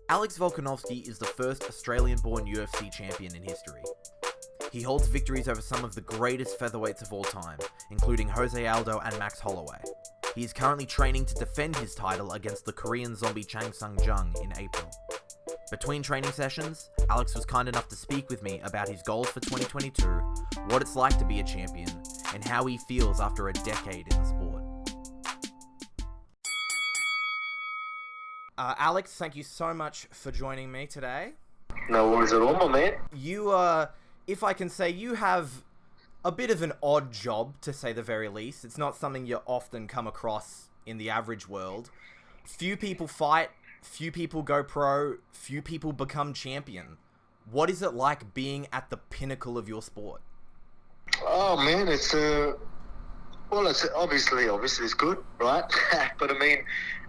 Alex Volkanovski is the first Australian-born UFC champion in history. He holds victories over some of the greatest featherweights of all time, including Jose Aldo and Max Holloway. He is currently training to defend his title against the Korean zombie Chang Sung-jung in April. Between training sessions, Alex was kind enough to speak with me about his goals for 2022, what it's like to be a champion, and how he feels after a decade in the sport. Alex, thank you so much for joining me today. No worries at all, my man. You, if I can say, you have a bit of an odd job, to say the very least. It's not something you often come across in the average world. Few people fight, few people go pro, few people become champion. What is it like being at the pinnacle of your sport? Oh man, it's well, it's obviously it's good, right? But I mean,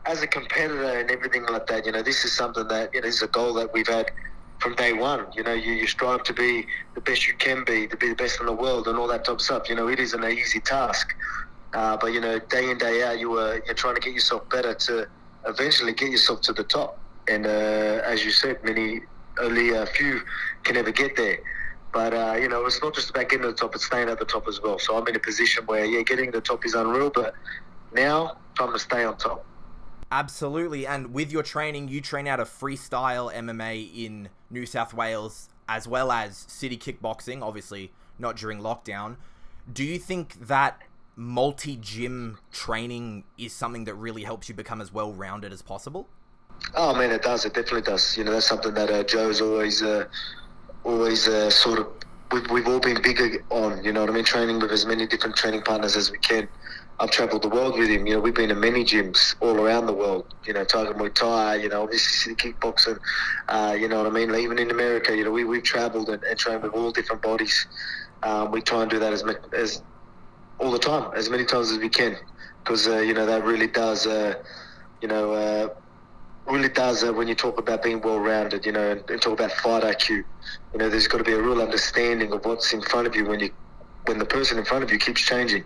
as a competitor and everything like that, this is something that this is a goal that we've had from day one. You strive to be the best you can be, to be the best in the world, and all that type of stuff. It isn't an easy task, but day in day out, you're trying to get yourself better to eventually get yourself to the top. And as you said, only a few can ever get there. But, it's not just about getting to the top, it's staying at the top as well. So I'm in a position where, getting to the top is unreal, but now, time to stay on top. Absolutely, and with your training, you train out of freestyle MMA in New South Wales, as well as city kickboxing, obviously not during lockdown. Do you think that multi-gym training is something that really helps you become as well-rounded as possible? Oh, man, it does. It definitely does. That's something that Joe's always sort of, we've all been bigger on, training with as many different training partners as we can. I've travelled the world with him. We've been in many gyms all around the world. Tiger Muay Thai, obviously city kickboxing, even in America, we've travelled and trained with all different bodies. We try and do that as all the time, as many times as we can, because, that really does, when you talk about being well-rounded, and talk about fight IQ. There's got to be a real understanding of what's in front of you when the person in front of you keeps changing.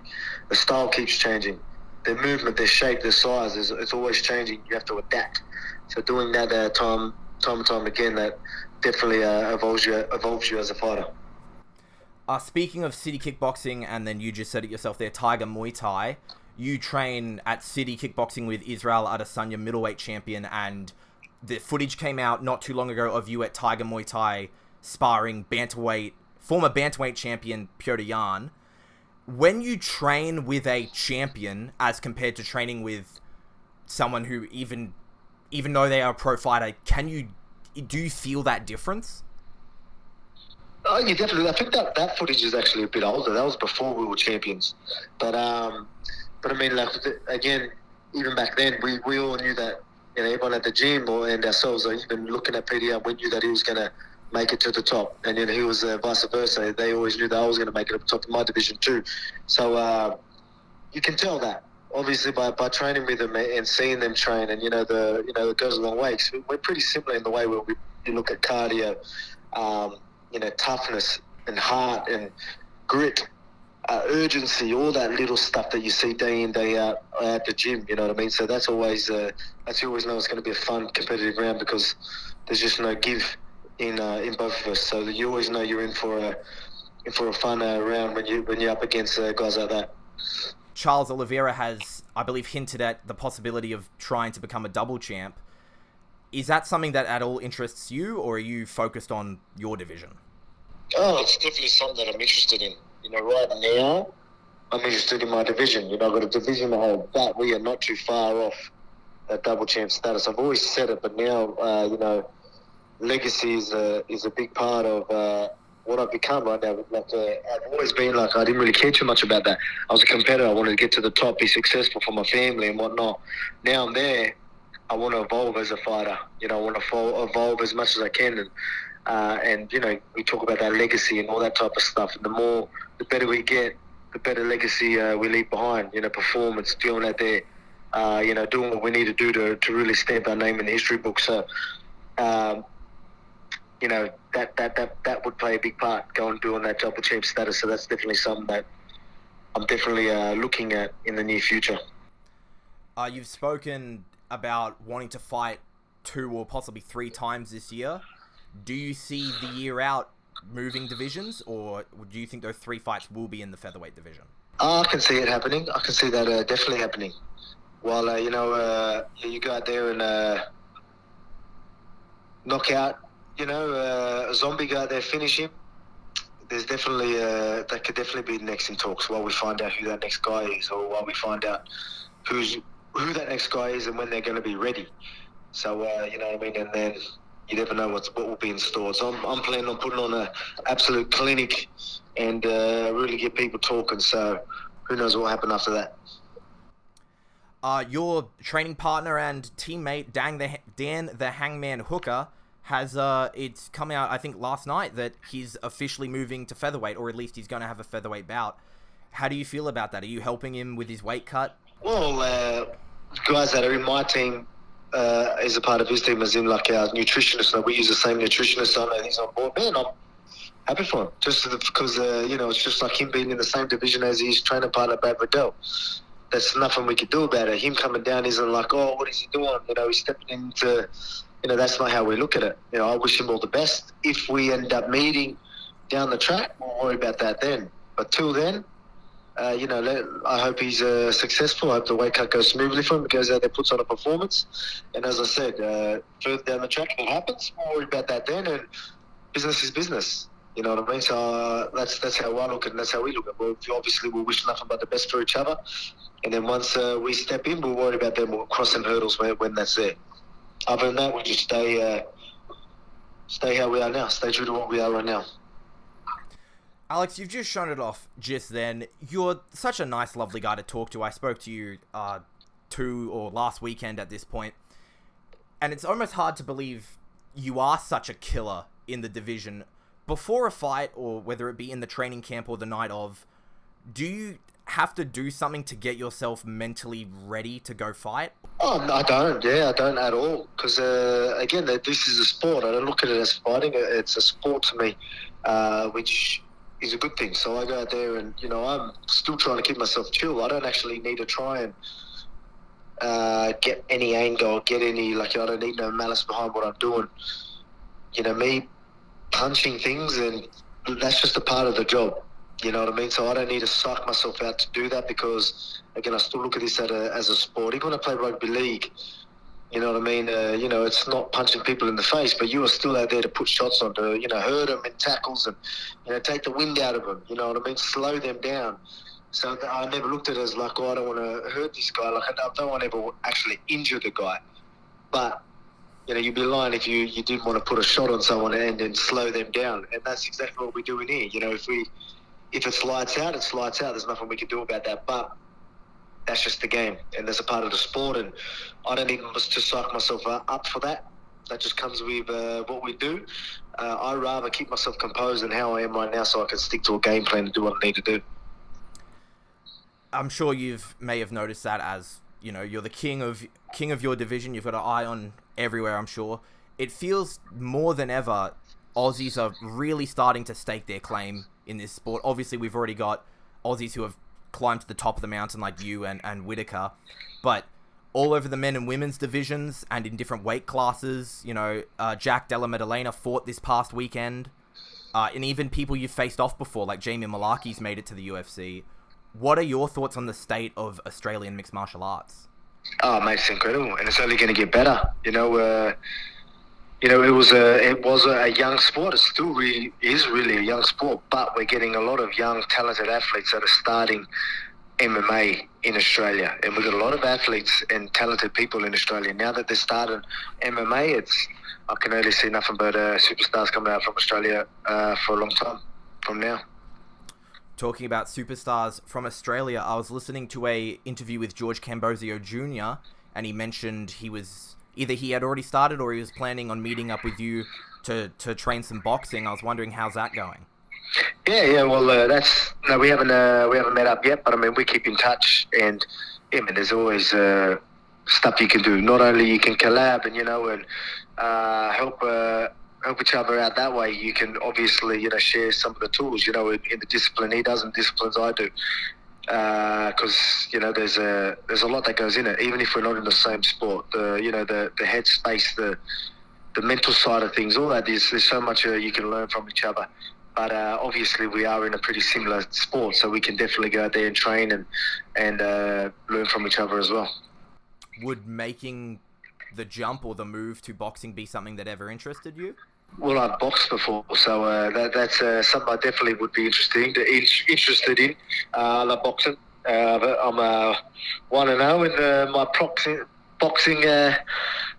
The style keeps changing. Their movement, their shape, their size, it's always changing. You have to adapt. So doing that time and time again, that definitely evolves you as a fighter. Speaking of city kickboxing, and then you just said it yourself there, Tiger Muay Thai, you train at city kickboxing with Israel Adesanya, middleweight champion, and the footage came out not too long ago of you at Tiger Muay Thai sparring former bantamweight champion Petr Yan. When you train with a champion as compared to training with someone who even though they are a pro fighter, do you feel that difference? Oh, yeah, definitely. I think that footage is actually a bit older. That was before we were champions. But I mean, like, again, even back then, we all knew that, everyone at the gym and ourselves, or even looking at Petr Yan, we knew that he was going to make it to the top. And, he was vice versa. They always knew that I was going to make it up the top in my division too. So you can tell that, obviously, by training with them and seeing them train. And, it goes a long way. So we're pretty similar in the way where you look at cardio, toughness and heart and grit, urgency, all that little stuff that you see day in, day out at the gym, you know what I mean? So that's always, you always know it's going to be a fun, competitive round, because there's just no give in both of us. So you always know you're in for a fun round when you're up against guys like that. Charles Oliveira has, I believe, hinted at the possibility of trying to become a double champ. Is that something that at all interests you, or are you focused on your division? Oh, it's definitely something that I'm interested in. Right now, I'm interested in my division. I've got a division to hold, but we are not too far off that double champ status. I've always said it, but now, legacy is a big part of what I've become right now. I've always been I didn't really care too much about that. I was a competitor. I wanted to get to the top, be successful for my family and whatnot. Now I'm there. I want to evolve as a fighter. I want to evolve as much as I can. And we talk about that legacy and all that type of stuff. And the better we get, the better legacy we leave behind. Performance, doing out there, doing what we need to do to really stamp our name in the history book. So, that would play a big part, going doing that double champ status. So that's definitely something that I'm definitely looking at in the near future. You've spoken about wanting to fight 2 or possibly 3 times this year. Do you see the year out moving divisions, or do you think those 3 fights will be in the featherweight division? I can see it happening. I can see that definitely happening. While, you go out there and knock out, a zombie, go out there, finish him. There's definitely, that could definitely be next in talks while we find out who that next guy is, or while we find out who that next guy is and when they're going to be ready. So, you know what I mean? And then you never know what will be in store. So I'm planning on putting on an absolute clinic and really get people talking. So who knows what will happen after that. Your training partner and teammate, Dan the Hangman Hooker, has it's come out, I think, last night that he's officially moving to featherweight, or at least he's going to have a featherweight bout. How do you feel about that? Are you helping him with his weight cut? Well, guys that are in my team, as a part of his team, as in like our nutritionist, we use the same nutritionist, so I know he's on board. Man, I'm happy for him, just because, it's just like him being in the same division as his training partner, Brad Riddell. There's nothing we could do about it. Him coming down isn't like, oh, what is he doing? He's stepping into, that's not how we look at it. I wish him all the best. If we end up meeting down the track, we'll worry about that then. But till then, I hope he's successful. I hope the weight cut goes smoothly for him. He goes out there, puts on a performance. And as I said, further down the track, if it happens, we'll worry about that then. And business is business. You know what I mean? So that's how I look at it, and that's how we look at it. Obviously, we'll wish nothing but the best for each other. And then once we step in, we'll worry about them. We'll cross some hurdles when that's there. Other than that, we'll just stay how we are now. Stay true to what we are right now. Alex, you've just shown it off just then. You're such a nice, lovely guy to talk to. I spoke to you last weekend at this point. And it's almost hard to believe you are such a killer in the division. Before a fight, or whether it be in the training camp or the night of, do you have to do something to get yourself mentally ready to go fight? Oh, no, I don't. Yeah, I don't at all. Because, again, this is a sport. I don't look at it as fighting. It's a sport to me, which is a good thing. So I go out there and, I'm still trying to keep myself chill. I don't actually need to try and get any anger or get any, I don't need no malice behind what I'm doing. Me punching things, and that's just a part of the job. You know what I mean? So I don't need to psych myself out to do that because, again, I still look at this as a sport. Even when I play rugby league, you know what I mean? It's not punching people in the face, but you are still out there to put shots on, to, hurt them in tackles and, take the wind out of them. You know what I mean? Slow them down. So I never looked at it as like, I don't want to hurt this guy. I don't want to ever actually injure the guy. But, you'd be lying if you didn't want to put a shot on someone and then slow them down. And that's exactly what we do in here. If it's lights out, it's lights out. There's nothing we can do about that. But that's just the game, and that's a part of the sport. And I don't need to psych myself up for that. That just comes with what we do. I'd rather keep myself composed than how I am right now, so I can stick to a game plan and do what I need to do. I'm sure may have noticed that as you're the king of your division. You've got an eye on everywhere. I'm sure it feels more than ever. Aussies are really starting to stake their claim in this sport. Obviously, we've already got Aussies who have climbed to the top of the mountain like you and Whitaker, but all over the men and women's divisions and in different weight classes. Jack Della Maddalena fought this past weekend, and even people you've faced off before, like Jamie Malaki's made it to the UFC. What are your thoughts on the state of Australian mixed martial arts? Oh, mate, it's incredible, and it's only going to get better. It was a young sport. It still really is really a young sport, but we're getting a lot of young, talented athletes that are starting MMA in Australia. And we've got a lot of athletes and talented people in Australia. Now that they're starting MMA, I can only see nothing but superstars coming out from Australia for a long time from now. Talking about superstars from Australia, I was listening to a interview with George Cambozio Jr., and he mentioned either he had already started or he was planning on meeting up with you to train some boxing. I was wondering, how's that going? Yeah. Well, we haven't met up yet, but I mean, we keep in touch, and there's always stuff you can do. Not only you can collab and help each other out that way. You can obviously share some of the tools in the discipline he does and disciplines I do. because there's a lot that goes in it. Even if we're not in the same sport, the headspace, the mental side of things, all that. There's so much you can learn from each other. But obviously, we are in a pretty similar sport, so we can definitely go out there and train and learn from each other as well. Would making the jump or the move to boxing be something that ever interested you? Well, I've boxed before, so that's something I definitely would be interested in. I love boxing. I'm 1-0 in my boxing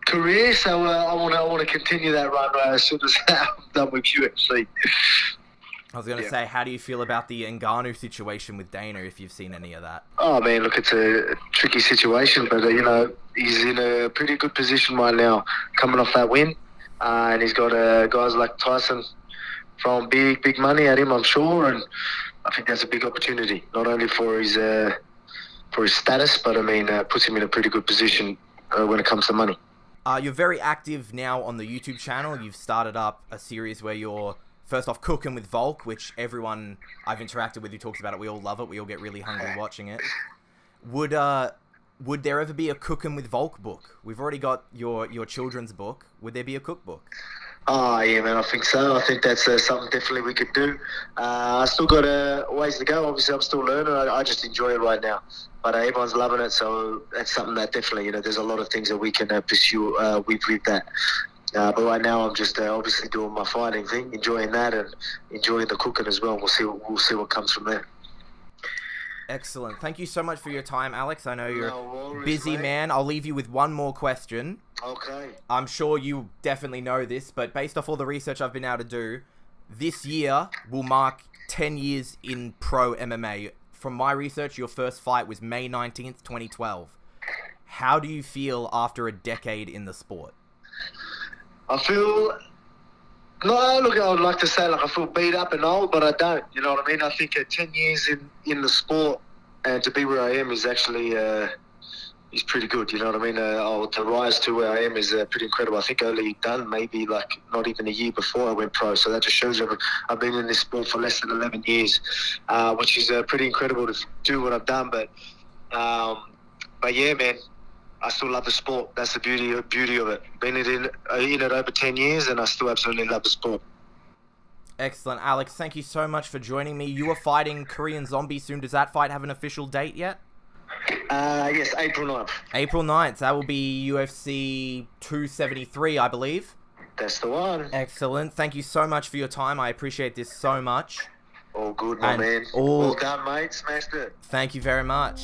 career, so I want to continue that run as soon as I'm done with UFC. I was going to say, how do you feel about the Ngannou situation with Dana, if you've seen any of that? Oh, man, look, it's a tricky situation, but, he's in a pretty good position right now, coming off that win. And he's got guys like Tyson throwing big money at him, I'm sure. And I think that's a big opportunity, not only for his status, but, puts him in a pretty good position when it comes to money. You're very active now on the YouTube channel. You've started up a series where you're, first off, cooking with Volk, which everyone I've interacted with who talks about it, we all love it. We all get really hungry watching it. Would there ever be a Cooking with Volk book? We've already got your children's book. Would there be a cookbook? Oh, yeah, man, I think so. I think that's something definitely we could do. I still got a ways to go. Obviously, I'm still learning. I just enjoy it right now. But everyone's loving it, so that's something that definitely, there's a lot of things that we can pursue with that. But right now, I'm just obviously doing my fighting thing, enjoying that, and enjoying the cooking as well. We'll see what comes from there. Excellent. Thank you so much for your time, Alex. I know you're a busy, man. I'll leave you with one more question. Okay. I'm sure you definitely know this, but based off all the research I've been able to do, this year will mark 10 years in pro MMA. From my research, your first fight was May 19th, 2012. How do you feel after a decade in the sport? I feel... No, look, I would like to say I feel beat up and old, but I don't. You know what I mean? I think 10 years in the sport and to be where I am is actually is pretty good. You know what I mean? To rise to where I am is pretty incredible. I think only done maybe not even a year before I went pro. So that just shows I've been in this sport for less than 11 years, which is pretty incredible to do what I've done. But yeah, man. I still love the sport. That's the beauty of it. Been in it over 10 years, and I still absolutely love the sport. Excellent. Alex, thank you so much for joining me. You are fighting Korean Zombie soon. Does that fight have an official date yet? Yes, April 9th. April 9th. That will be UFC 273, I believe. That's the one. Excellent. Thank you so much for your time. I appreciate this so much. All good, my man. Well done, mate. Smashed it. Thank you very much.